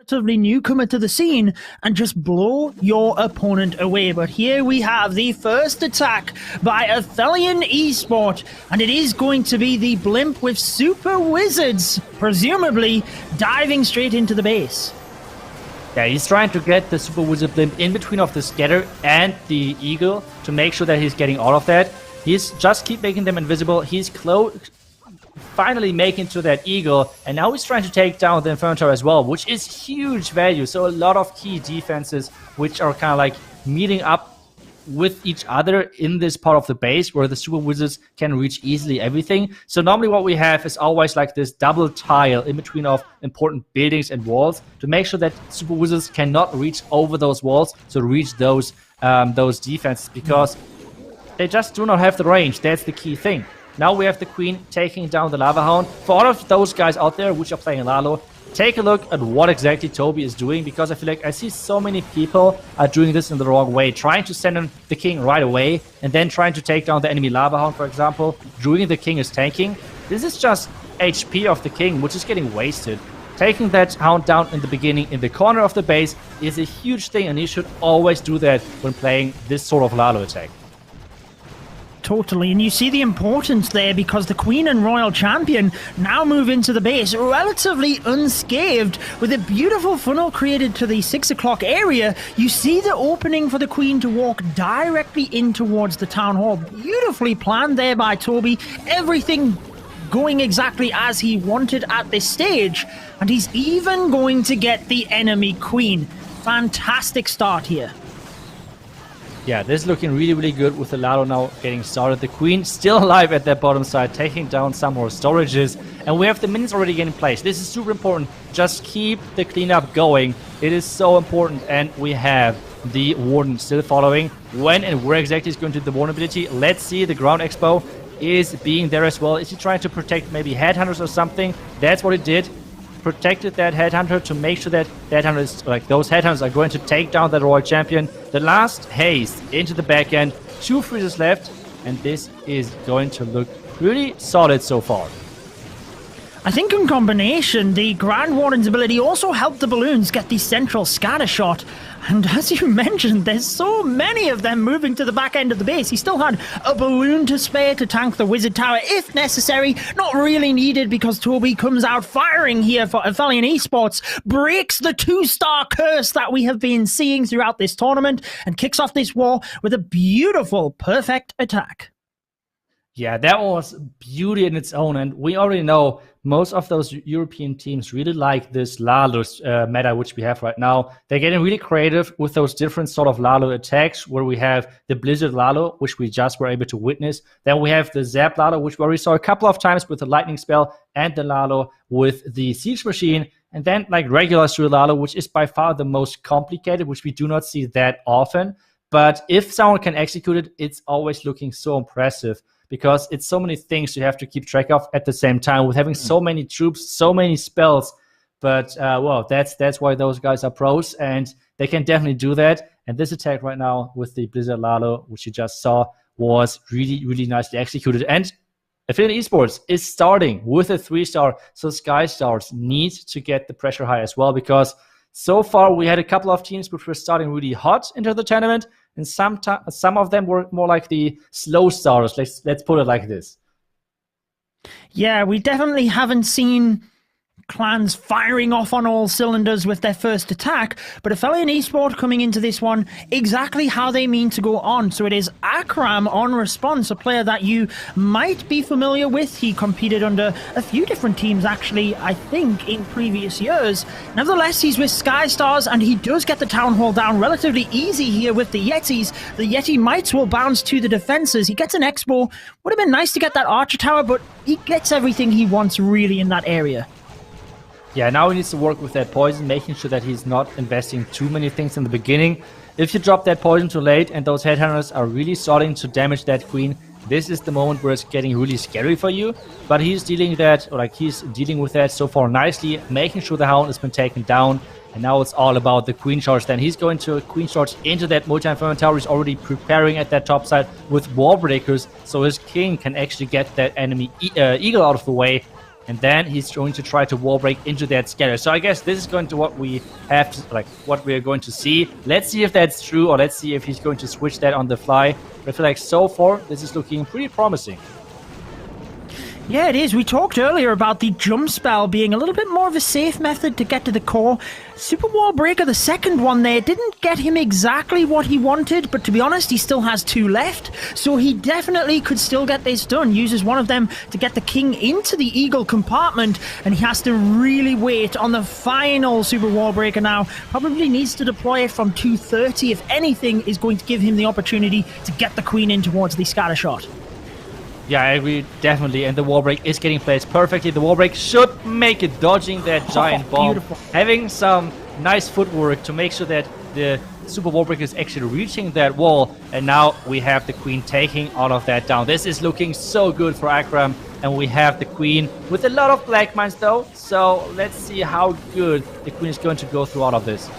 relatively newcomer to the scene and just blow your opponent away. But here we have the first attack by Aphelion Esports, and it is going to be the blimp with Super Wizards, presumably diving straight into the base. Yeah, he's trying to get the Super Wizard blimp in between of the Scatter and the Eagle to make sure that he's getting all of that. He's just keep making them invisible. He's finally making to that Eagle, and now he's trying to take down the Inferno Tower as well, which is huge value. So a lot of key defenses which are kind of like meeting up with each other in this part of the base where the Super Wizards can reach easily everything. So normally what we have is always like this double tile in between of important buildings and walls to make sure that Super Wizards cannot reach over those walls, so reach those defenses, because they just do not have the range. That's the key thing. Now we have the Queen taking down the Lava Hound. For all of those guys out there which are playing Lalo, take a look at what exactly Toby is doing, because I feel like I see so many people are doing this in the wrong way, trying to send in the King right away and then trying to take down the enemy Lava Hound, for example, during the King is tanking. This is just HP of the King, which is getting wasted. Taking that Hound down in the beginning in the corner of the base is a huge thing, and you should always do that when playing this sort of Lalo attack. Totally, and you see the importance there because the Queen and Royal Champion now move into the base relatively unscathed with a beautiful funnel created to the 6 o'clock area. You see the opening for the Queen to walk directly in towards the Town Hall. Beautifully planned there by Toby. Everything going exactly as he wanted at this stage, and he's even going to get the enemy Queen. Fantastic start here. Yeah, this is looking really, really good with the Lalo now getting started. The Queen still alive at that bottom side, taking down some more storages. And we have the minions already getting placed. This is super important. Just keep the cleanup going. It is so important. And we have the Warden still following. When and where exactly is going to do the Warden ability? Let's see. The Ground Expo is being there as well. Is he trying to protect maybe Headhunters or something? That's what he did. Protected that Headhunter to make sure that those Headhunters are going to take down that Royal Champion. The last haste into the back end. 2 freezes left, and this is going to look pretty solid so far. I think in combination, the Grand Warden's ability also helped the Balloons get the central scatter shot. And as you mentioned, there's so many of them moving to the back end of the base. He still had a balloon to spare to tank the Wizard Tower if necessary. Not really needed because Toby comes out firing here for Aphelion Esports, breaks the 2-star curse that we have been seeing throughout this tournament, and kicks off this war with a beautiful, perfect attack. Yeah, that was beauty in its own, and we already know most of those European teams really like this Lalo meta which we have right now. They're getting really creative with those different sort of Lalo attacks, where we have the Blizzard Lalo, which we just were able to witness. Then we have the Zap Lalo, which we already saw a couple of times with the Lightning Spell, and the Lalo with the Siege Machine. And then like regular Steel Lalo, which is by far the most complicated, which we do not see that often. But if someone can execute it, it's always looking so impressive, because it's so many things you have to keep track of at the same time with having so many troops, so many spells. But, well, that's why those guys are pros, and they can definitely do that. And this attack right now with the Blizzard Lalo, which you just saw, was really, really nicely executed. And Aphelion Esports is starting with a 3-star, so Sky Stars need to get the pressure high as well, because so far we had a couple of teams which were starting really hot into the tournament, and some of them were more like the slow starters. Let's put it like this. Yeah, we definitely haven't seen clans firing off on all cylinders with their first attack, but Aphelion Esports coming into this one exactly how they mean to go on. So it is Akram on response, a player that you might be familiar with. He competed under a few different teams actually, I think, in previous years. Nevertheless, he's with Sky Stars, and he does get the Town Hall down relatively easy here with the Yetis. The Yeti Mites will bounce to the defenses. He gets an Expo. Would have been nice to get that Archer Tower, but he gets everything he wants really in that area. Yeah, now he needs to work with that poison, making sure that he's not investing too many things in the beginning. If you drop that poison too late and those Headhunters are really starting to damage that Queen, this is the moment where it's getting really scary for you. But he's dealing with that so far nicely, making sure the Hound has been taken down. And now it's all about the Queen Charge. Then he's going to Queen Charge into that multi-inferno tower. He's already preparing at that top side with Wall Breakers, so his King can actually get that enemy Eagle out of the way. and then he's going to try to wall break into that scatter. So I guess this is going to what we have to, like, what we're going to see. Let's see if that's true, or let's see if he's going to switch that on the fly. But I feel like so far this is looking pretty promising. Yeah, it is. We talked earlier about the jump spell being a little bit more of a safe method to get to the core. Super Wall Breaker, the second one there, didn't get him exactly what he wanted, but to be honest, he still has 2 left, so he definitely could still get this done. Uses one of them to get the king into the eagle compartment, and he has to really wait on the final Super Wall Breaker now. Probably needs to deploy it from 230 if anything is going to give him the opportunity to get the queen in towards the scatter shot. Yeah, I agree, definitely. And the wall break is getting placed perfectly. The wall break should make it, dodging that giant bomb. Beautiful. Having some nice footwork to make sure that the super wall break is actually reaching that wall. And now we have the queen taking all of that down. This is looking so good for Akram. And we have the queen with a lot of black mines though. So let's see how good the queen is going to go through all of this.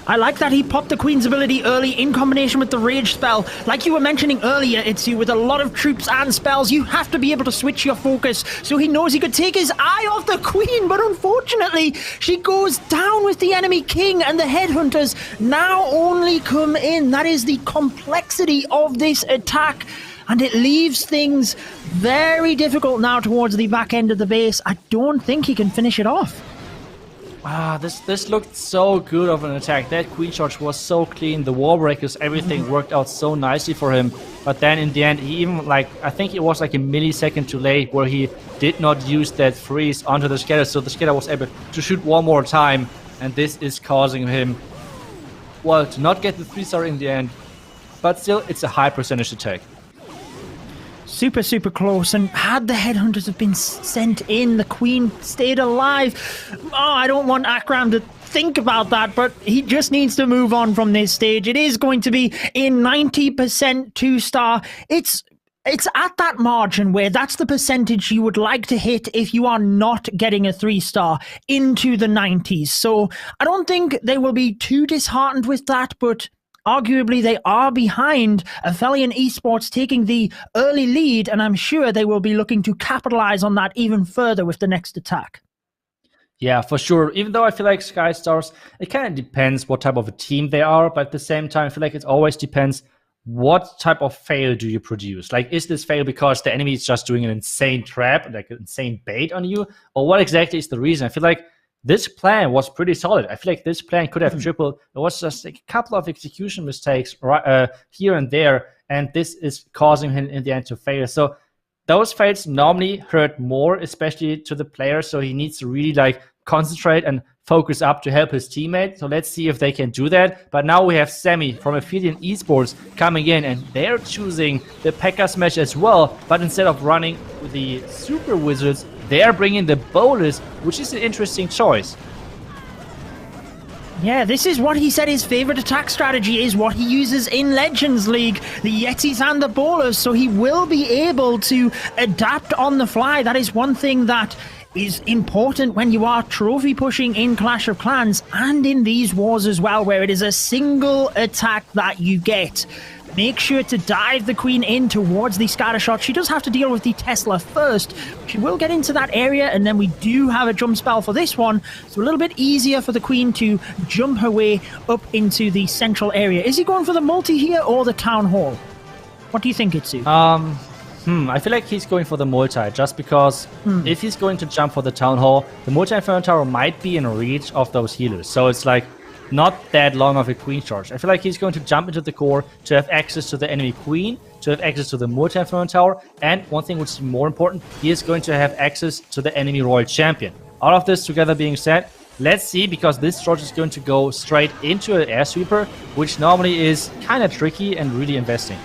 I like that he popped the queen's ability early in combination with the rage spell. Like you were mentioning earlier, Itsu, with a lot of troops and spells, you have to be able to switch your focus. So he knows he could take his eye off the queen, but unfortunately, she goes down with the enemy king, and the headhunters now only come in. That is the complexity of this attack. And it leaves things very difficult now towards the back end of the base. I don't think he can finish it off. This looked so good of an attack. That queen charge was so clean. The wall breakers, everything worked out so nicely for him. But then in the end, he even, like, I think it was like a millisecond too late where he did not use that freeze onto the scatter. So the scatter was able to shoot one more time. And this is causing him, well, to not get the 3-star in the end. But still, it's a high percentage to take. Super, super close, and had the headhunters have been sent in, the queen stayed alive. Oh, I don't want Akram to think about that, but he just needs to move on from this stage. It is going to be a 90% 2-star. It's at that margin where that's the percentage you would like to hit if you are not getting a 3-star into the 90s. So I don't think they will be too disheartened with that, but arguably, they are behind Aphelion Esports taking the early lead, and I'm sure they will be looking to capitalize on that even further with the next attack. Yeah, for sure. Even though I feel like Sky Stars, it kind of depends what type of a team they are, but at the same time, I feel like it always depends what type of fail do you produce. Like, is this fail because the enemy is just doing an insane trap, like an insane bait on you, or what exactly is the reason? I feel like this plan was pretty solid. I feel like this plan could have tripled. It was just like a couple of execution mistakes here and there, and this is causing him in the end to fail. So those fails normally hurt more, especially to the player. So he needs to really like concentrate and focus up to help his teammate. So let's see if they can do that. But now we have Sammy from Aphelion Esports coming in, and they're choosing the P.E.K.K.A Smash as well. But instead of running with the Super Wizards, they're bringing the Bolus, which is an interesting choice. Yeah, this is what he said his favorite attack strategy is, what he uses in Legends League, the Yetis and the Bowlers, so he will be able to adapt on the fly. That is one thing that is important when you are trophy pushing in Clash of Clans and in these wars as well, where it is a single attack that you get. Make sure to dive the queen in towards the scatter shot. She does have to deal with the Tesla first. She will get into that area, and then we do have a jump spell for this one. So a little bit easier for the queen to jump her way up into the central area. Is he going for the multi here or the town hall? What do you think, Itsu? I feel like he's going for the multi, just because if he's going to jump for the town hall, the multi-inferno tower might be in reach of those healers. So it's like not that long of a queen charge. I feel like he's going to jump into the core to have access to the enemy queen, to have access to the multi-inferno tower, and one thing which is more important, he is going to have access to the enemy royal champion. All of this together being said, let's see, because this charge is going to go straight into an air sweeper, which normally is kind of tricky and really investing.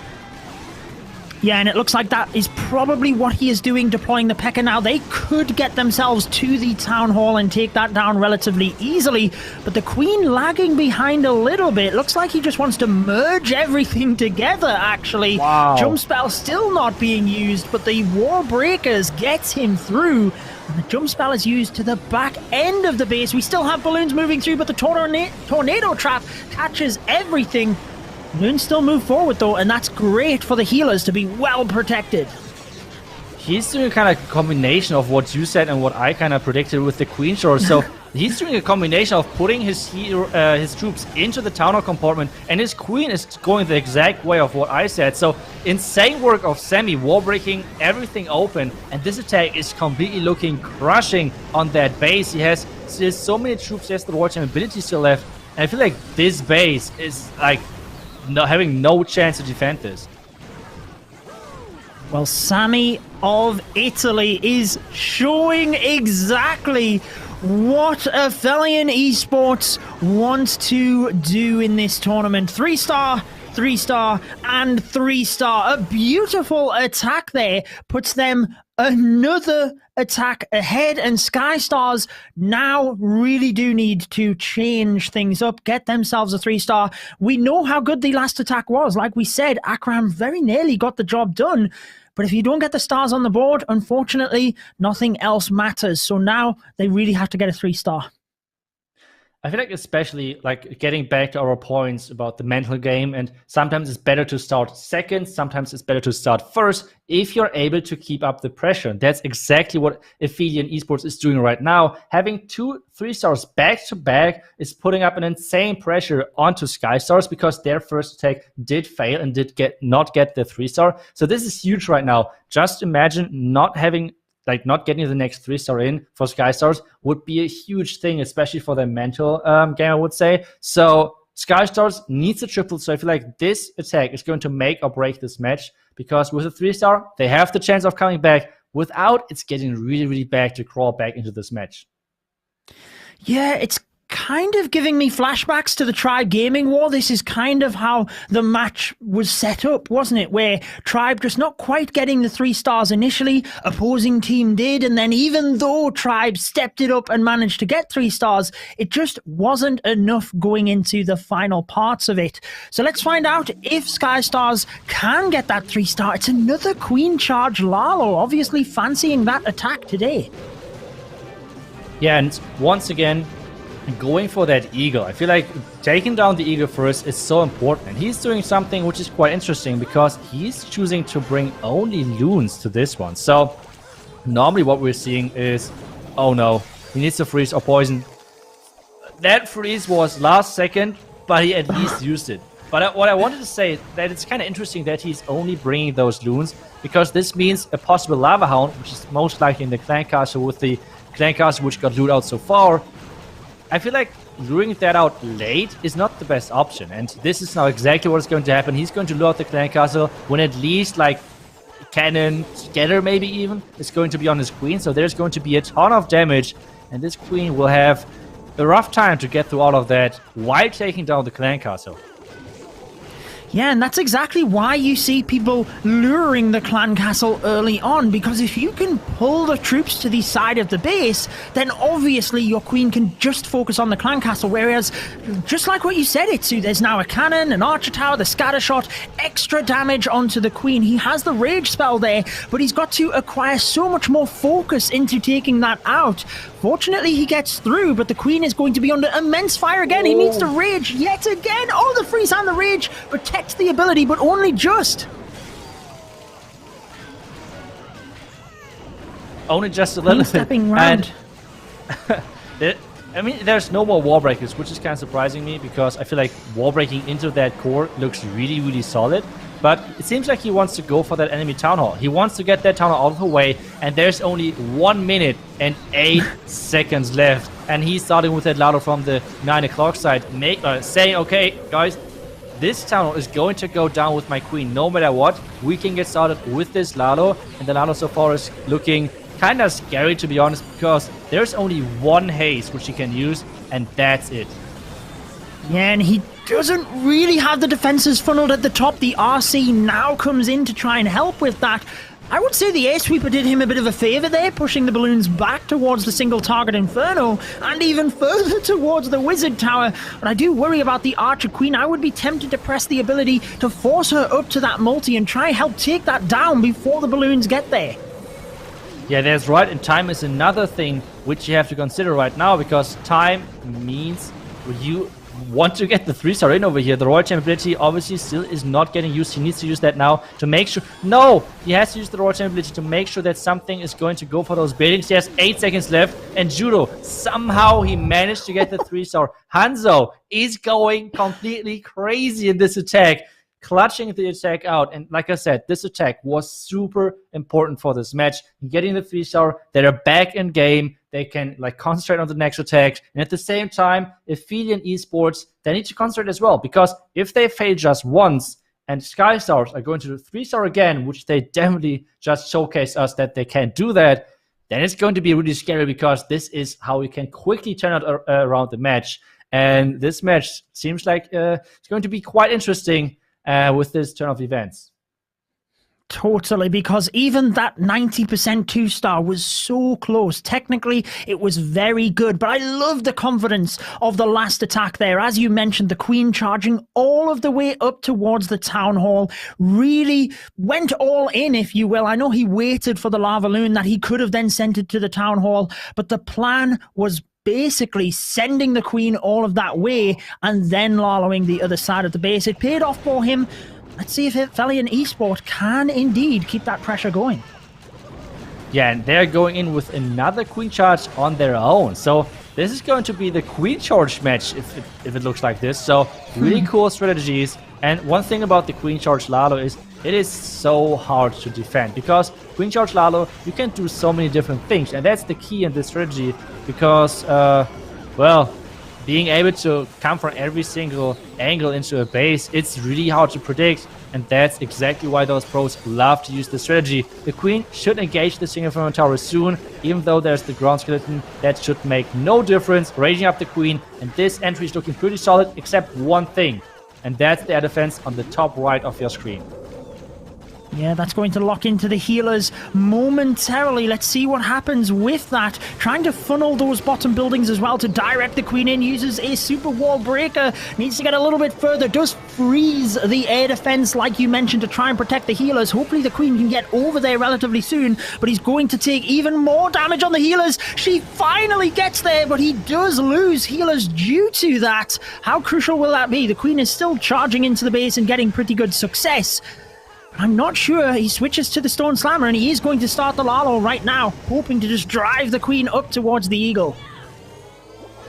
Yeah, and it looks like that is probably what he is doing, deploying the P.E.K.K.A. now. They could get themselves to the town hall and take that down relatively easily, but the queen lagging behind a little bit. Looks like he just wants to merge everything together, actually. Wow. Jump spell still not being used, but the wall breakers gets him through. And the jump spell is used to the back end of the base. We still have balloons moving through, but the tornado trap catches everything. Balloons still move forward, though, and that's great for the healers to be well protected. he's doing a kind of combination of what you said and what I kind of predicted with the Queen Shore. So he's doing a combination of putting his troops into the town hall compartment, and his Queen is going the exact way of what I said. So insane work of Sammy, wall breaking everything open, and this attack is completely looking crushing on that base. He has so many troops, he has the wartime ability still left, and I feel like this base is like having no chance to defend this. Well, Sammy of Italy is showing exactly what Aphelion Esports wants to do in this tournament. 3-star, 3-star, and 3-star. A beautiful attack there puts them another attack ahead, and Sky Stars now really do need to change things up, get themselves a 3-star. We know how good the last attack was. Like we said, Akram very nearly got the job done. But if you don't get the stars on the board, unfortunately, nothing else matters. So now they really have to get a 3-star. I feel like especially like getting back to our points about the mental game, and sometimes it's better to start second, sometimes it's better to start first if you're able to keep up the pressure. That's exactly what Aphelion Esports is doing right now. Having 2 3-stars back to back is putting up an insane pressure onto Sky Stars because their first attack did fail and did not get the 3-star. So this is huge right now. Just imagine not getting the next 3-star in for Sky Stars would be a huge thing, especially for their mental game, I would say. So Sky Stars needs a triple, so I feel like this attack is going to make or break this match, because with a 3-star, they have the chance of coming back. Without, it's getting really, really bad to crawl back into this match. Yeah, it's kind of giving me flashbacks to the Tribe Gaming War. This is kind of how the match was set up, wasn't it? Where Tribe just not quite getting the 3-stars initially, opposing team did, and then even though Tribe stepped it up and managed to get 3-stars, it just wasn't enough going into the final parts of it. So let's find out if Sky Stars can get that 3-star. It's another Queen Charge Lalo, obviously fancying that attack today. Yeah, and once again, going for that eagle. I feel like taking down the eagle first is so important. And he's doing something which is quite interesting because he's choosing to bring only loons to this one. So normally what we're seeing is, oh no, he needs to freeze or poison. That freeze was last second, but he at least used it. But what I wanted to say is that it's kind of interesting that he's only bringing those loons, because this means a possible lava hound, which is most likely in the clan castle with the clan castle which got looted out so far. I feel like luring that out late is not the best option, and this is now exactly what is going to happen. He's going to lure out the clan castle when at least like cannon, scatter maybe even, is going to be on his queen, so there's going to be a ton of damage, and this queen will have a rough time to get through all of that while taking down the clan castle. Yeah, and that's exactly why you see people luring the clan castle early on, because if you can pull the troops to the side of the base, then obviously your queen can just focus on the clan castle, whereas, just like what you said, Itsu, there's now a cannon, an archer tower, the scatter shot, extra damage onto the queen. He has the rage spell there, but he's got to acquire so much more focus into taking that out. Fortunately, he gets through, but the queen is going to be under immense fire again. He needs to rage yet again. Oh, the freeze and the rage protects the ability, but only just. Only just a little bit. Stepping round. I mean, there's no more wall breakers, which is kind of surprising me, because I feel like wall breaking into that core looks really, really solid. But it seems like he wants to go for that enemy town hall. He wants to get that town hall out of the way, and there's only 1 minute and 8 seconds left. And he's starting with that Lalo from the 9 o'clock side, saying, okay, guys, this town hall is going to go down with my queen. No matter what, we can get started with this Lalo. And the Lalo so far is looking kind of scary, to be honest, because there's only one haste which he can use, and that's it. Yeah, and he doesn't really have the defenses funneled at the top. The RC now comes in to try and help with that. I would say the Air Sweeper did him a bit of a favor there, pushing the balloons back towards the single target Inferno and even further towards the Wizard Tower. But I do worry about the Archer Queen. I would be tempted to press the ability to force her up to that multi and try and help take that down before the balloons get there. Yeah, that's right, and time is another thing which you have to consider right now, because time means you want to get the 3-star in over here. The Royal Champ ability obviously still is not getting used. He needs to use that now to make sure... No! He has to use the Royal Champ ability to make sure that something is going to go for those buildings. He has 8 seconds left, and Judo, somehow he managed to get the 3-star. Hanzo is going completely crazy in this attack, clutching the attack out. And like I said, this attack was super important for this match. Getting the 3-star, they're back in game. They can like concentrate on the next attack. And at the same time, Aphelion Esports, they need to concentrate as well. Because if they fail just once and Sky Stars are going to do 3-star again, which they definitely just showcased us that they can't do that, then it's going to be really scary, because this is how we can quickly turn out around the match. And this match seems like it's going to be quite interesting with this turn of events. Totally, because even that 90% 2-star was so close. Technically, it was very good, but I love the confidence of the last attack there. As you mentioned, the Queen charging all of the way up towards the Town Hall, really went all in, if you will. I know he waited for the Lava Loon that he could have then sent it to the Town Hall, but the plan was basically sending the Queen all of that way and then lallowing the other side of the base. It paid off for him. Let's see if Aphelion Esports can indeed keep that pressure going. Yeah, and they're going in with another Queen charge on their own. So this is going to be the Queen charge match if it looks like this. So really cool strategies. And one thing about the Queen charge Lalo is it is so hard to defend, because Queen charge Lalo, you can do so many different things. And that's the key in this strategy, because, well, being able to come from every single angle into a base, it's really hard to predict, and that's exactly why those pros love to use the strategy. The Queen should engage the single front tower soon, even though there's the ground skeleton. That should make no difference, raising up the Queen, and this entry is looking pretty solid, except one thing, and that's the air defense on the top right of your screen. Yeah, that's going to lock into the healers momentarily. Let's see what happens with that. Trying to funnel those bottom buildings as well to direct the Queen in. Uses a super wall breaker. Needs to get a little bit further. Does freeze the air defense, like you mentioned, to try and protect the healers. Hopefully the Queen can get over there relatively soon, but he's going to take even more damage on the healers. She finally gets there, but he does lose healers due to that. How crucial will that be? The Queen is still charging into the base and getting pretty good success. I'm not sure. He switches to the Stone Slammer, and he is going to start the Lalo right now, hoping to just drive the Queen up towards the Eagle.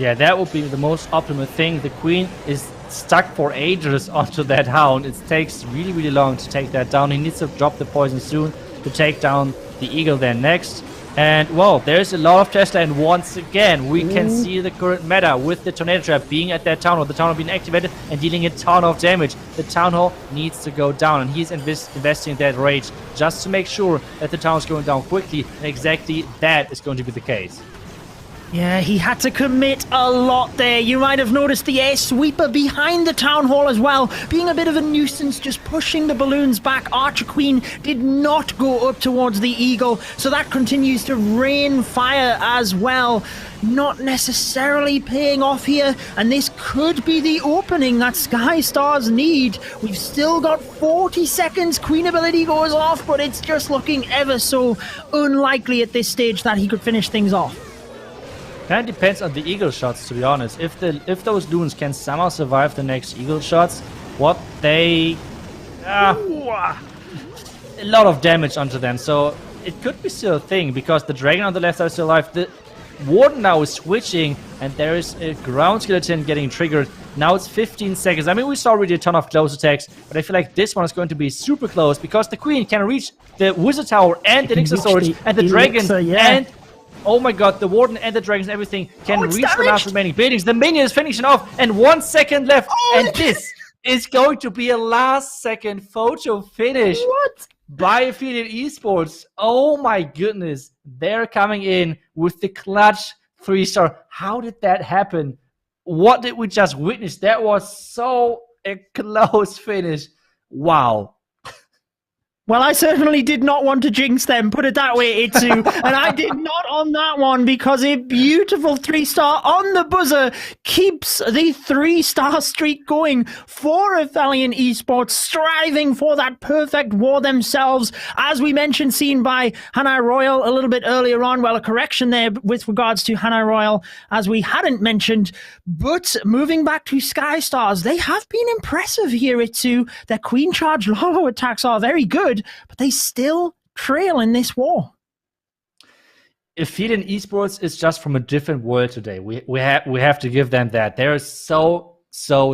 Yeah, that would be the most optimal thing. The Queen is stuck for ages onto that Hound. It takes really, really long to take that down. He needs to drop the poison soon to take down the Eagle then next. And, well, there's a lot of Tesla, and once again, we can see the current meta with the Tornado Trap being at that Town Hall, the Town Hall being activated and dealing a ton of damage. The Town Hall needs to go down, and he's investing that rage just to make sure that the Town is going down quickly, and exactly that is going to be the case. Yeah, he had to commit a lot there. You might have noticed the air sweeper behind the Town Hall as well, being a bit of a nuisance, just pushing the balloons back. Archer Queen did not go up towards the Eagle, so that continues to rain fire as well. Not necessarily paying off here, and this could be the opening that Sky Stars need. We've still got 40 seconds. Queen ability goes off, but it's just looking ever so unlikely at this stage that he could finish things off. Kind of depends on the Eagle shots, to be honest. If those Loons can somehow survive the next Eagle shots, what they... a lot of damage onto them, so it could be still a thing, because the Dragon on the left side is still alive. The Warden now is switching, and there is a Ground Skeleton getting triggered. Now it's 15 seconds. I mean, we saw already a ton of close attacks, but I feel like this one is going to be super close, because the Queen can reach the Wizard Tower and the Elixir Storage and the Dragon, and... oh my god, the Warden and the Dragons and everything can reach the last remaining buildings. The minion is finishing off, and 1 second left. And this is going to be a last-second photo finish by Aphelion Esports. Oh my goodness. They're coming in with the clutch 3-star. How did that happen? What did we just witness? That was so a close finish. Wow. Well, I certainly did not want to jinx them, put it that way, Itsu. And I did not on that one because a beautiful 3-star on the buzzer keeps the 3-star streak going for Aphelion Esports, striving for that perfect war themselves. As we mentioned, seen by Hanai Royal a little bit earlier on. Well, a correction there with regards to Hanai Royal, as we hadn't mentioned. But moving back to Sky Stars, they have been impressive here, Itsu. Their Queen Charge Lolo attacks are very good, but they still trail in this war. Aphelion Esports is just from a different world today. We have to give them that. They're so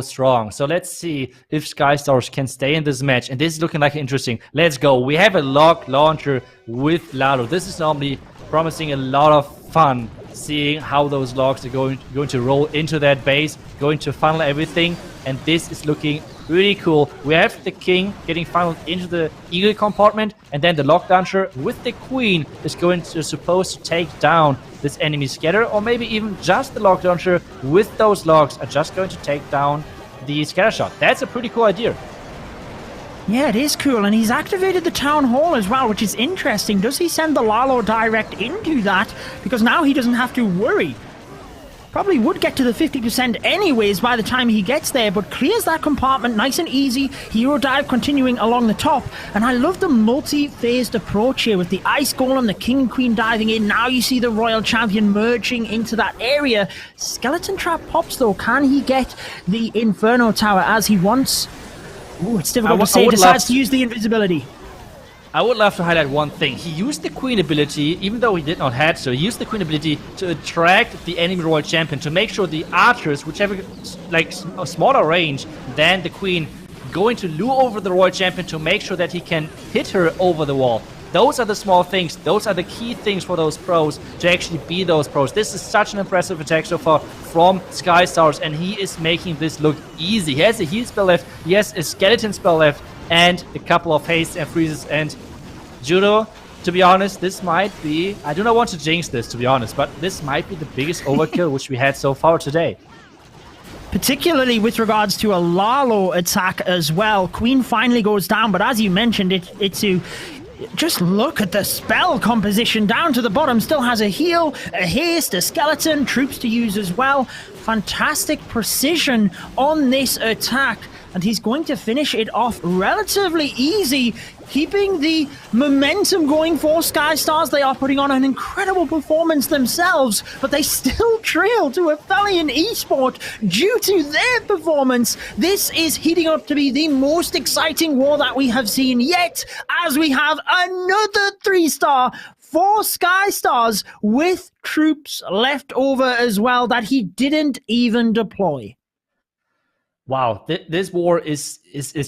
strong. So let's see if Sky Stars can stay in this match. And this is looking like interesting. Let's go. We have a log launcher with Lalo. This is normally promising a lot of fun, seeing how those logs are going to roll into that base, going to funnel everything. And this is looking really cool. We have the king getting funneled into the eagle compartment, and then the log launcher with the queen is supposed to take down this enemy scatter, or maybe even just the log launcher with those logs are just going to take down the scatter shot. That's a pretty cool idea. Yeah, it is cool, and he's activated the Town Hall as well, which is interesting. Does he send the Lalo direct into that? Because now he doesn't have to worry. Probably would get to the 50% anyways by the time he gets there, but clears that compartment nice and easy. Hero dive continuing along the top, and I love the multi-phased approach here with the Ice Golem, the King and Queen diving in. Now you see the Royal Champion merging into that area. Skeleton Trap pops though. Can he get the Inferno Tower as he wants? Ooh, it's difficult to say. He decides to use the invisibility. I would love to highlight one thing. He used the Queen ability, even though he did not have to, he used the Queen ability to attract the enemy Royal Champion, to make sure the archers, whichever, like, a smaller range than the Queen, going to lure over the Royal Champion to make sure that he can hit her over the wall. Those are the small things. Those are the key things for those pros to actually be those pros. This is such an impressive attack so far from Sky Stars, and he is making this look easy. He has a heal spell left, he has a skeleton spell left, and a couple of haste and freezes. And Judo, to be honest, this might be, I do not want to jinx this, to be honest, but this might be the biggest overkill which we had so far today. Particularly with regards to a Lalo attack as well. Queen finally goes down, but as you mentioned, it's to just look at the spell composition down to the bottom. Still has a heal, a haste, a skeleton, troops to use as well. Fantastic precision on this attack, and he's going to finish it off relatively easy, keeping the momentum going for Sky Stars. They are putting on an incredible performance themselves, but they still trail to Aphelion Esports due to their performance. This is heating up to be the most exciting war that we have seen yet, as we have another 3-star for Sky Stars with troops left over as well that he didn't even deploy. Wow, this war is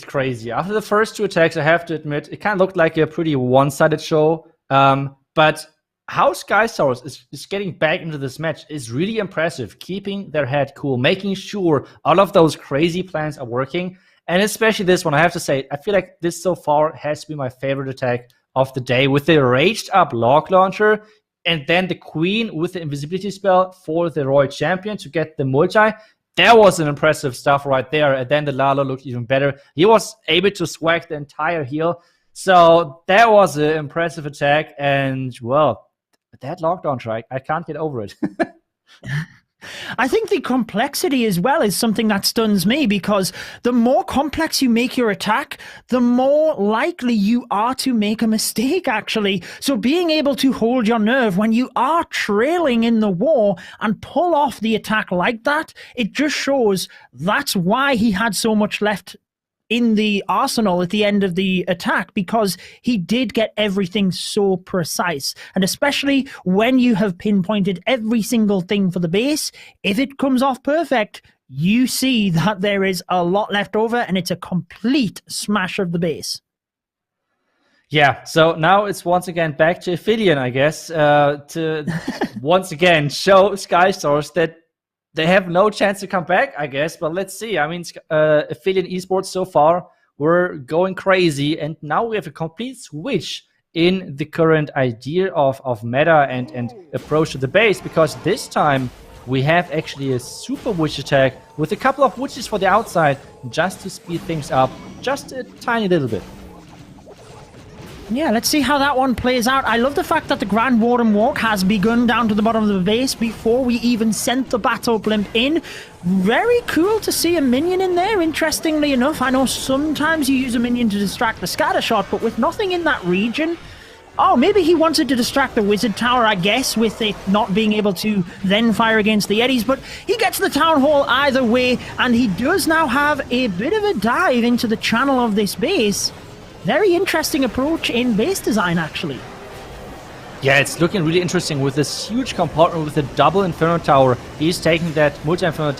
crazy. After the first two attacks, I have to admit, it kind of looked like a pretty one-sided show. But how Sky Stars is getting back into this match is really impressive, keeping their head cool, making sure all of those crazy plans are working. And especially this one, I have to say, I feel like this so far has to be my favorite attack of the day, with the raged up log launcher, and then the Queen with the invisibility spell for the Royal Champion to get the multi. That was an impressive stuff right there. And then the Lalo looked even better. He was able to swag the entire heal. So that was an impressive attack. And, well, that log launcher, I can't get over it. I think the complexity as well is something that stuns me, because the more complex you make your attack, the more likely you are to make a mistake, actually. So being able to hold your nerve when you are trailing in the war and pull off the attack like that, it just shows that's why he had so much left in the arsenal at the end of the attack, because he did get everything so precise. And especially when you have pinpointed every single thing for the base, if it comes off perfect, you see that there is a lot left over and it's a complete smash of the base. Yeah, so now it's once again back to Aphelion, I guess, to once again show Sky Stars that they have no chance to come back, I guess, but let's see. I mean, Aphelion Esports so far, we're going crazy, and now we have a complete switch in the current idea of meta and approach to the base, because this time we have actually a super witch attack with a couple of witches for the outside, just to speed things up just a tiny little bit. Yeah, let's see how that one plays out. I love the fact that the Grand Warden walk has begun down to the bottom of the base before we even sent the Battle Blimp in. Very cool to see a minion in there, interestingly enough. I know sometimes you use a minion to distract the scatter shot, but with nothing in that region... Oh, maybe he wanted to distract the Wizard Tower, I guess, with it not being able to then fire against the Eddies, but he gets the Town Hall either way, and he does now have a bit of a dive into the channel of this base. Very interesting approach in base design, actually. Yeah, it's looking really interesting with this huge compartment with a double Inferno Tower. He's taking that multi-Inferno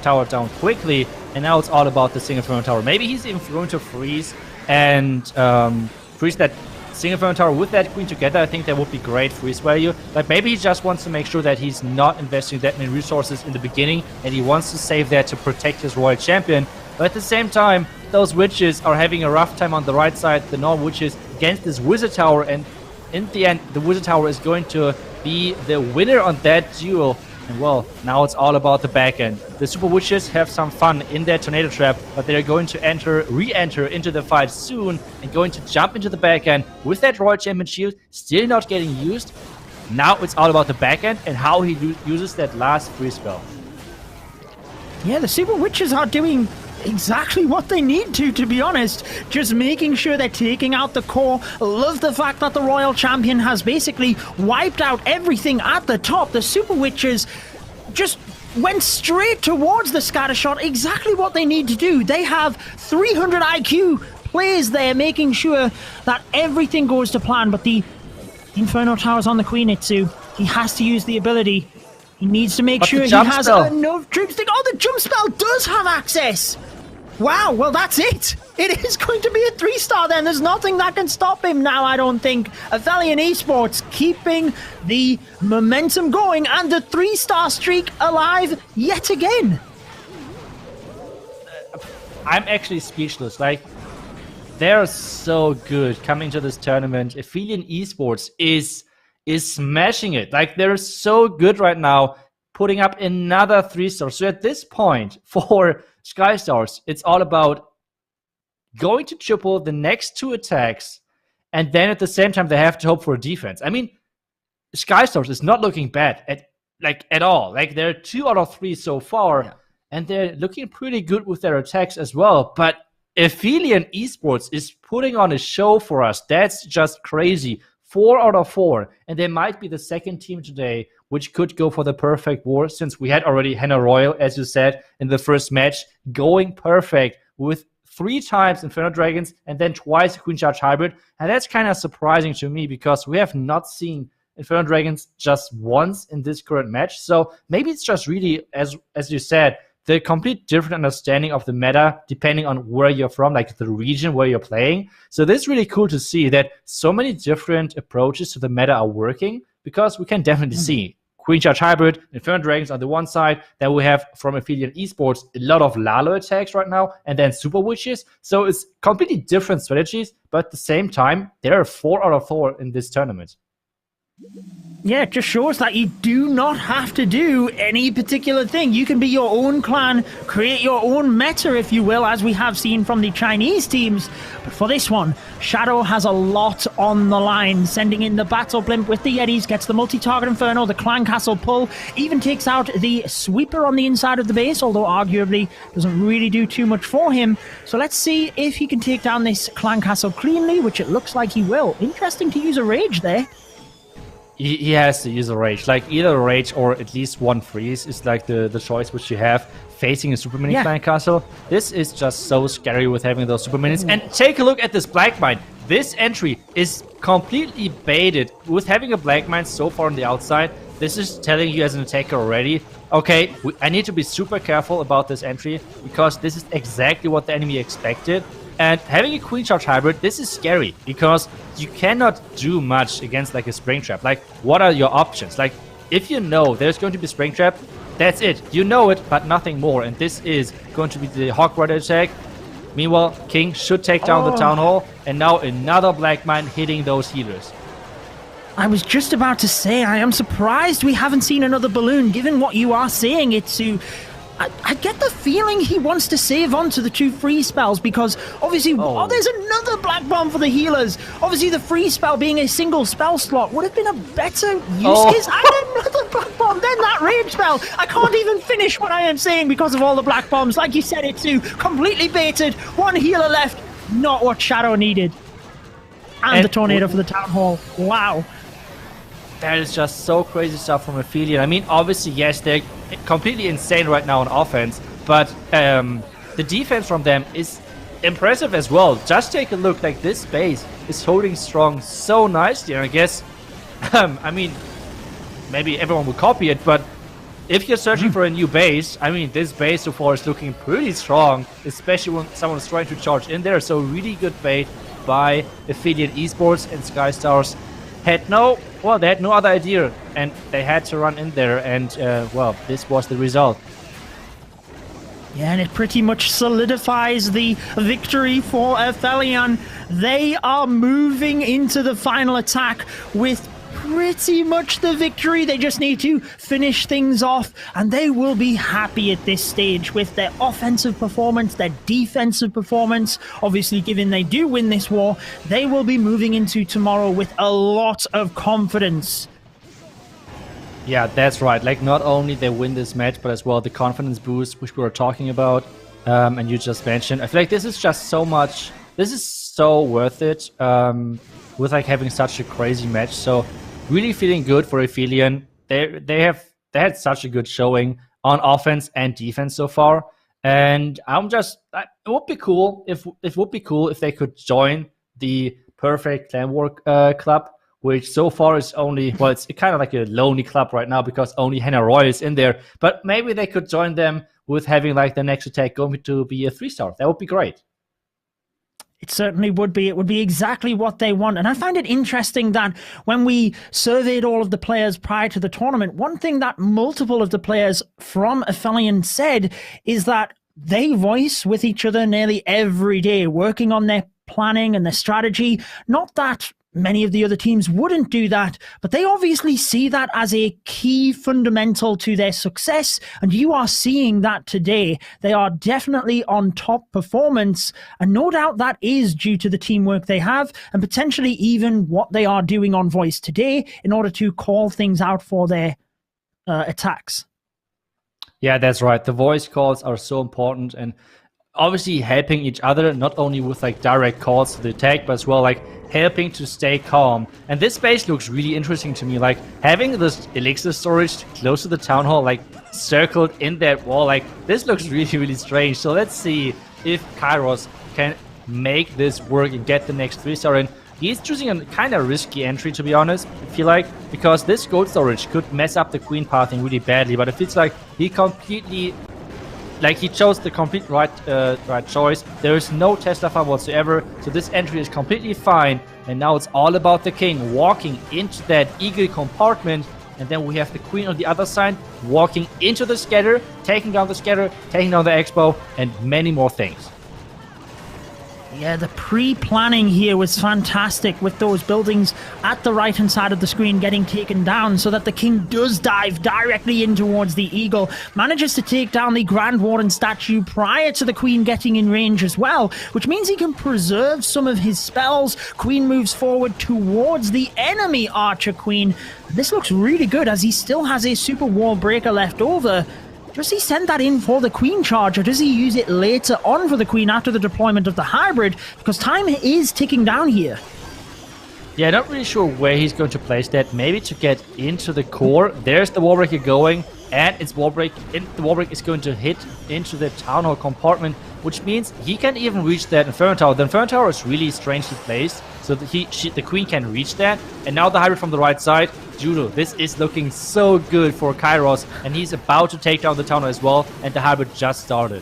tower down quickly, and now it's all about the single Inferno Tower. Maybe he's even going to freeze and freeze that single Inferno Tower with that Queen together. I think that would be great freeze value. But maybe he just wants to make sure that he's not investing that many resources in the beginning, and he wants to save that to protect his Royal Champion. But at the same time, those witches are having a rough time on the right side, the Northern witches, against this Wizard Tower, and in the end, the Wizard Tower is going to be the winner on that duel. And well, now it's all about the back end. The Super Witches have some fun in their Tornado Trap, but they're going to re-enter into the fight soon and going to jump into the back end with that Royal Champion shield, still not getting used. Now it's all about the back end and how he uses that last free spell. Yeah, the Super Witches are doing exactly what they need to be honest. Just making sure they're taking out the core. Love the fact that the Royal Champion has basically wiped out everything at the top. The Super Witches just went straight towards the scatter shot. Exactly what they need to do. They have 300 IQ plays there, making sure that everything goes to plan. But the Inferno Tower's on the Queen Itsu. He has to use the ability. He needs to make sure he has enough troops to... Oh, the jump spell does have access! Wow, well, that's it! It is going to be a 3-star then. There's nothing that can stop him now, I don't think. Aphelion Esports keeping the momentum going and the 3-star streak alive yet again. I'm actually speechless. Like, they're so good coming to this tournament. Aphelion Esports is smashing it. Like, they're so good right now, putting up another 3-star. So at this point, for Sky Stars, it's all about going to triple the next 2 attacks, and then at the same time, they have to hope for a defense. I mean, Sky Stars is not looking bad at all. Like, they're 2 out of 3 so far, and they're looking pretty good with their attacks as well. But Aphelion Esports is putting on a show for us. That's just crazy. 4 out of 4, and they might be the second team today which could go for the perfect war, since we had already Hannah Royal, as you said, in the first match, going perfect with 3 times Inferno Dragons and then twice Queen Charge Hybrid. And that's kind of surprising to me, because we have not seen Inferno Dragons just once in this current match. So maybe it's just really, as you said, the complete different understanding of the meta depending on where you're from, like the region where you're playing. So this is really cool to see that so many different approaches to the meta are working, because we can definitely see Queen Charge Hybrid, Inferno Dragons on the one side, then we have from Aphelion Esports a lot of Lalo attacks right now, and then Super Witches. So it's completely different strategies, but at the same time, there are 4 out of 4 in this tournament. Yeah, it just shows that you do not have to do any particular thing. You can be your own clan, create your own meta, if you will, as we have seen from the Chinese teams. But for this one, Shadow has a lot on the line, sending in the Battle Blimp with the Yetis, gets the multi-target Inferno, the Clan Castle pull, even takes out the Sweeper on the inside of the base, although arguably doesn't really do too much for him. So let's see if he can take down this Clan Castle cleanly, which it looks like he will. Interesting to use a Rage there. He has to use a Rage. Like, either a Rage or at least 1 freeze is like the choice which you have facing a Super Mini Clan Castle. This is just so scary with having those Super Minis. And take a look at this Black Mine. This entry is completely baited. With having a Black Mine so far on the outside, this is telling you as an attacker already, okay, I need to be super careful about this entry, because this is exactly what the enemy expected. And having a Queen Charge Hybrid, this is scary, because you cannot do much against like a Spring Trap. Like, what are your options? Like, if you know there's going to be Spring Trap, that's it. You know it, but nothing more. And this is going to be the Hawk Rider attack. Meanwhile, King should take down the Town Hall. And now another Black Mine hitting those healers. I was just about to say, I am surprised we haven't seen another balloon, given what you are saying, Itsu. I get the feeling he wants to save on to the 2 free spells because obviously, there's another Black Bomb for the healers. Obviously, the free spell being a single spell slot would have been a better use case. And another Black Bomb, then that rage spell. I can't even finish what I am saying because of all the Black Bombs. Like you said it too, completely baited. 1 healer left, not what Shadow needed. And the Tornado for the Town Hall. Wow. That is just so crazy stuff from Aphelion. I mean, obviously, yes, they're completely insane right now on offense, but the defense from them is impressive as well. Just take a look, like this base is holding strong so nicely, and I guess, I mean, maybe everyone will copy it, but if you're searching for a new base, I mean, this base so far is looking pretty strong, especially when someone's trying to charge in there, so really good bait by Aphelion Esports, and Skystars they had no other idea, and they had to run in there, and well, this was the result. Yeah, and it pretty much solidifies the victory for Aphelion. They are moving into the final attack with pretty much the victory. They just need to finish things off, and they will be happy at this stage with their offensive performance, their defensive performance. Obviously, given they do win this war, they will be moving into tomorrow with a lot of confidence. Yeah, that's right. Like, not only they win this match, but as well the confidence boost, which we were talking about, and you just mentioned. I feel like this is just so much. This is so worth it, with like having such a crazy match. So really feeling good for Aphelion. They had such a good showing on offense and defense so far, and it would be cool if they could join the Perfect Clan War Club, which so far is only, well, it's kind of like a lonely club right now because only Hannah Roy is in there. But maybe they could join them with having like the next attack going to be a 3-star. That would be great. It certainly would be. It would be exactly what they want. And I find it interesting that when we surveyed all of the players prior to the tournament, one thing that multiple of the players from Aphelion said is that they voice with each other nearly every day, working on their planning and their strategy. Not that many of the other teams wouldn't do that, but they obviously see that as a key fundamental to their success, and you are seeing that today. They are definitely on top performance, and no doubt that is due to the teamwork they have, and potentially even what they are doing on voice today in order to call things out for their attacks. Yeah, that's right. The voice calls are so important, and obviously helping each other, not only with like direct calls to the attack, but as well like helping to stay calm. And this base looks really interesting to me, like having this elixir storage close to the town hall, like circled in that wall. Like, this looks really, really strange. So let's see if Kairos can make this work and get the next 3-star in. He's choosing a kind of risky entry, to be honest, I feel like, because this gold storage could mess up the queen pathing really badly, but it feels like he completely, like, he chose the complete right choice. There is no Tesla farm whatsoever, so this entry is completely fine. And now it's all about the king walking into that eagle compartment, and then we have the queen on the other side walking into the scatter, taking down the expo, and many more things. Yeah, the pre-planning here was fantastic with those buildings at the right-hand side of the screen getting taken down so that the king does dive directly in towards the eagle, manages to take down the Grand Warden statue prior to the queen getting in range as well, which means he can preserve some of his spells. Queen moves forward towards the enemy archer queen. This looks really good as he still has a super wall breaker left over. Does he send that in for the queen charge, or does he use it later on for the queen after the deployment of the hybrid? Because time is ticking down here. Yeah, not really sure where he's going to place that. Maybe to get into the core. There's the wallbreaker going, and the wallbreak is going to hit into the town hall compartment, which means he can even reach that Inferno Tower. The Inferno Tower is really strangely placed, so that the queen can reach that. And now the hybrid from the right side. Judo, this is looking so good for Kairos, and he's about to take down the town hall as well, and the hybrid just started.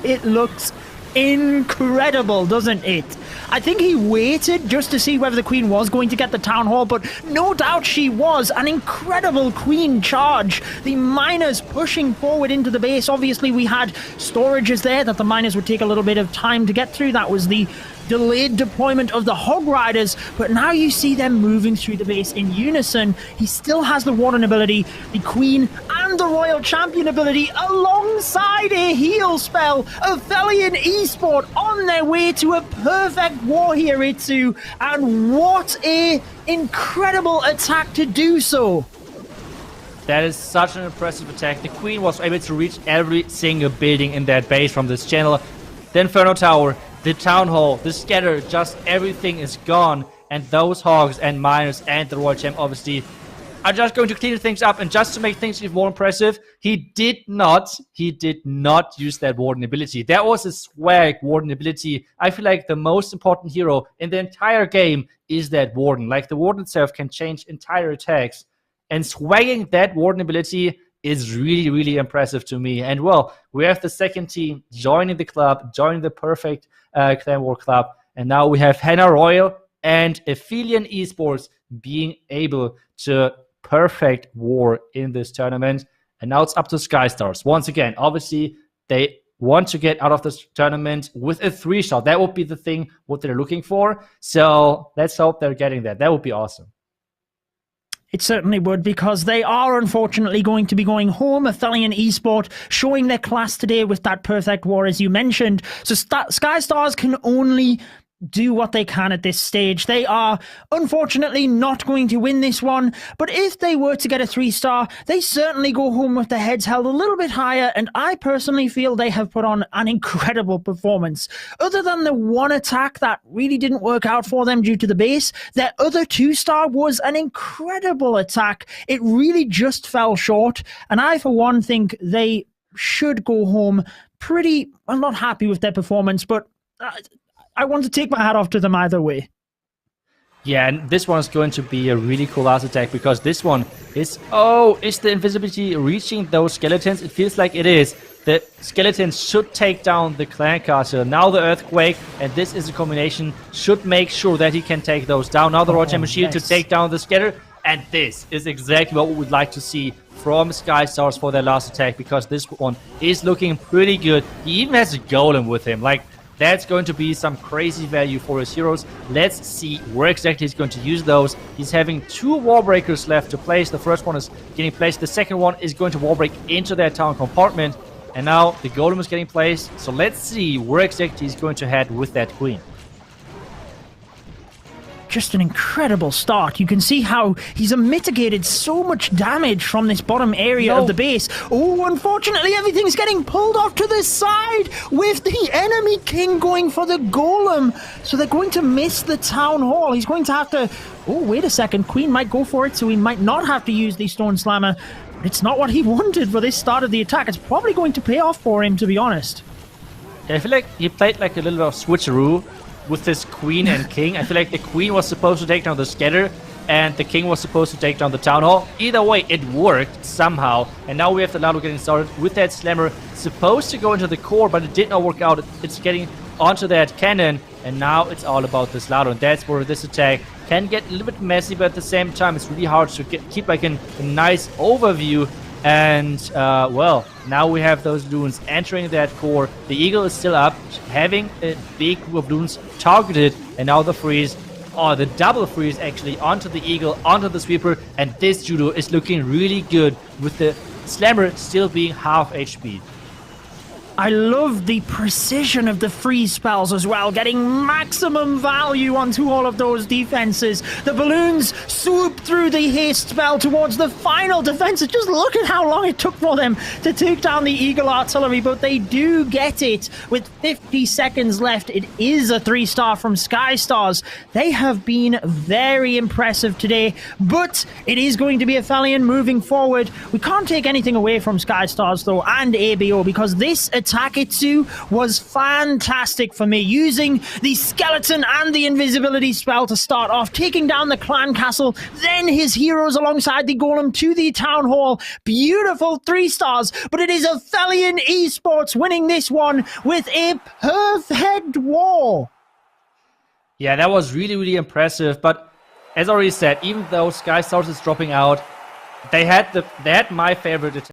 It looks incredible, doesn't it? I think he waited just to see whether the queen was going to get the town hall, but no doubt she was. An incredible queen charge. The miners pushing forward into the base. Obviously, we had storages there that the miners would take a little bit of time to get through. That was the delayed deployment of the Hog Riders, but now you see them moving through the base in unison. He still has the Warden ability, the Queen, and the Royal Champion ability alongside a heal spell. Aphelion Esport on their way to a perfect war here, Itsu, and what a incredible attack to do so. That is such an impressive attack. The Queen was able to reach every single building in that base from this channel. The Inferno Tower, the Town Hall, the Scatter, just everything is gone. And those Hogs and Miners and the Royal Champ obviously are just going to clean things up. And just to make things even more impressive, he did not use that Warden ability. That was a swag Warden ability. I feel like the most important hero in the entire game is that Warden. Like, the Warden itself can change entire attacks. And swagging that Warden ability is really, really impressive to me. And, well, we have the second team joining the club, joining the perfect Clan War club. And now we have Hannah Royal and Aphelion Esports being able to perfect war in this tournament. And now it's up to Sky Stars. Once again, obviously, they want to get out of this tournament with a 3-shot. That would be the thing what they're looking for. So let's hope they're getting that. That would be awesome. It certainly would, because they are unfortunately going to be going home. Aphelion Esport showing their class today with that perfect war, as you mentioned. So Sky Stars can only do what they can at this stage. They are unfortunately not going to win this one, but if they were to get a 3-star, they certainly go home with their heads held a little bit higher, and I personally feel they have put on an incredible performance. Other than the one attack that really didn't work out for them due to the base, their other 2-star was an incredible attack. It really just fell short, and I for one think they should go home pretty, I'm not happy with their performance, but I want to take my hat off to them either way. Yeah, and this one is going to be a really cool last attack, because this one is... Oh, is the invisibility reaching those skeletons? It feels like it is. The skeletons should take down the clan castle. Now the earthquake, and this is a combination, should make sure that he can take those down. Now the Royal Champion Shield to take down the scatter. And this is exactly what we would like to see from Sky Stars for their last attack, because this one is looking pretty good. He even has a golem with him. Like, that's going to be some crazy value for his heroes. Let's see where exactly he's going to use those. He's having 2 wall breakers left to place. The first one is getting placed. The second one is going to wall break into that town compartment. And now the golem is getting placed. So let's see where exactly he's going to head with that queen. Just an incredible start. You can see how he's mitigated so much damage from this bottom area of the base. Oh, unfortunately, everything's getting pulled off to the side with the enemy king going for the golem. So they're going to miss the town hall. He's going to have to... Oh, wait a second. Queen might go for it, so he might not have to use the stone slammer. But it's not what he wanted for this start of the attack. It's probably going to pay off for him, to be honest. Yeah, I feel like he played like a little bit of switcheroo with this queen and king. I feel like the queen was supposed to take down the scatter, and the king was supposed to take down the town hall. Either way, it worked somehow. And now we have the Lalo getting started with that slammer. Supposed to go into the core, but it did not work out. It's getting onto that cannon, and now it's all about this Lalo. And that's where this attack can get a little bit messy, but at the same time, it's really hard to keep like a nice overview. And, well, now we have those loons entering that core. The eagle is still up, having a big group of loons targeted. And now the freeze, or the double freeze actually, onto the eagle, onto the sweeper. And this judo is looking really good with the slammer still being half HP. I love the precision of the freeze spells as well, getting maximum value onto all of those defenses. The balloons swoop through the haste spell towards the final defenses. Just look at how long it took for them to take down the Eagle artillery, but they do get it with 50 seconds left. It is a 3-star from Sky Stars. They have been very impressive today, but it is going to be Aphelion moving forward. We can't take anything away from Sky Stars though, and ABO, because this Taketsu was fantastic for me, using the skeleton and the invisibility spell to start off, taking down the clan castle, then his heroes alongside the golem to the town hall. Beautiful 3 stars, but it is Aphelion Esports winning this one with a perfect war. Yeah, that was really, really impressive, but as already said, even though Sky Stars is dropping out, they had my favorite attack.